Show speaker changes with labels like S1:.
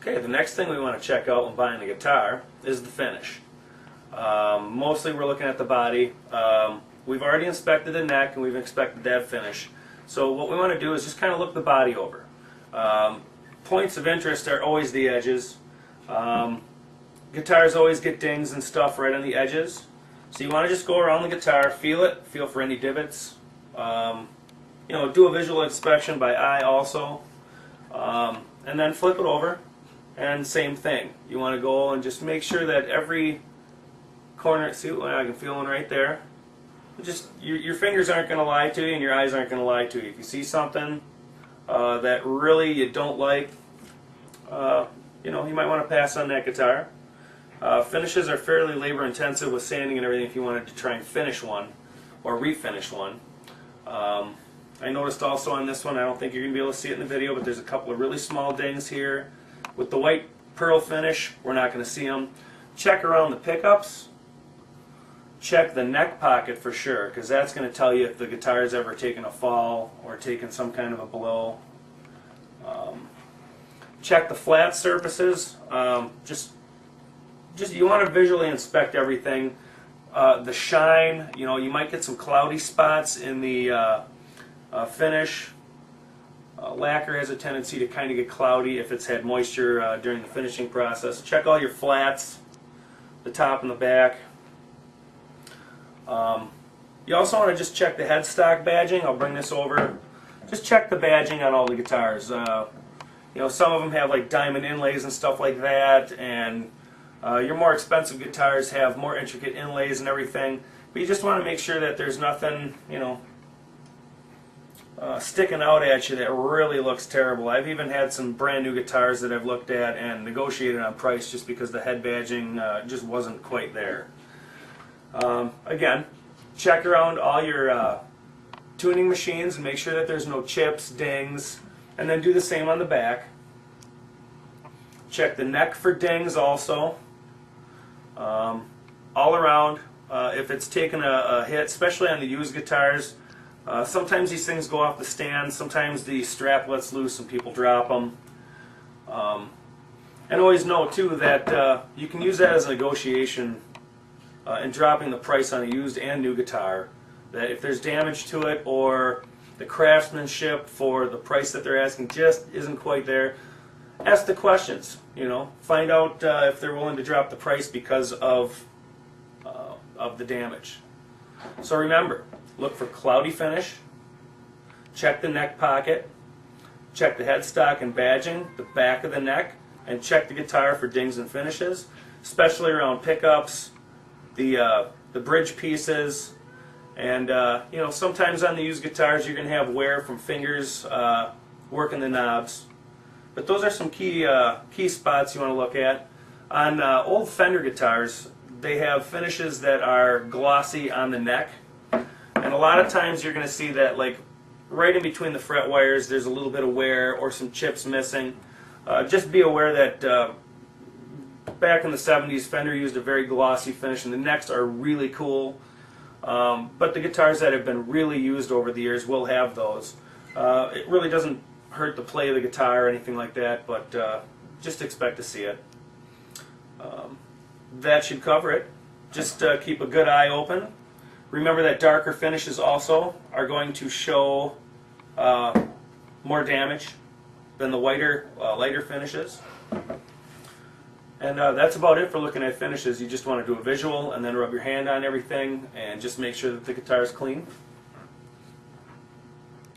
S1: Okay, the next thing we want to check out when buying a guitar is the finish. Mostly we're looking at the body. We've already inspected the neck and we've inspected that finish. So what we want to do is just kind of look the body over. Points of interest are always the edges. Guitars always get dings and stuff right on the edges. So you want to just go around the guitar, feel it, feel for any divots. Do a visual inspection by eye also. And then flip it over. And same thing. You want to go and just make sure that every corner, see what I can feel one right there. Just your fingers aren't going to lie to you and your eyes aren't going to lie to you. If you see something that really you don't like, you might want to pass on that guitar. Finishes are fairly labor intensive with sanding and everything if you wanted to try and finish one or refinish one. I noticed also on this one, I don't think you're going to be able to see it in the video, but there's a couple of really small dings here. With the white pearl finish, we're not going to see them. Check around the pickups. Check the neck pocket for sure, because that's going to tell you if the guitar has ever taken a fall or taken some kind of a blow. Check the flat surfaces. Just you want to visually inspect everything. The shine, you might get some cloudy spots in the finish. Lacquer has a tendency to kind of get cloudy if it's had moisture during the finishing process. Check all your flats, the top and the back. You also want to just check the headstock badging. I'll bring this over. Just check the badging on all the guitars. Some of them have like diamond inlays and stuff like that, and your more expensive guitars have more intricate inlays and everything. But you just want to make sure that there's nothing, sticking out at you that really looks terrible. I've even had some brand new guitars that I've looked at and negotiated on price just because the head badging just wasn't quite there. Again, check around all your tuning machines and make sure that there's no chips, dings, and then do the same on the back. Check the neck for dings also. All around, if it's taken a hit, especially on the used guitars, sometimes these things go off the stand, sometimes the strap lets loose and people drop them. And always know too that you can use that as a negotiation in dropping the price on a used and new guitar. That if there's damage to it or the craftsmanship for the price that they're asking just isn't quite there, ask the questions. Find out if they're willing to drop the price because of the damage. So remember, look for cloudy finish, check the neck pocket, check the headstock and badging, the back of the neck, and check the guitar for dings and finishes, especially around pickups, the bridge pieces, and sometimes on the used guitars you're going to have wear from fingers working the knobs. But those are some key spots you want to look at. On old Fender guitars, they have finishes that are glossy on the neck. And a lot of times you're going to see that like right in between the fret wires there's a little bit of wear or some chips missing. Just be aware that back in the 70s Fender used a very glossy finish and the necks are really cool. But the guitars that have been really used over the years will have those. It really doesn't hurt the play of the guitar or anything like that, but just expect to see it. That should cover it. Just keep a good eye open. Remember that darker finishes also are going to show more damage than the lighter finishes. And that's about it for looking at finishes. You just want to do a visual and then rub your hand on everything and just make sure that the guitar is clean.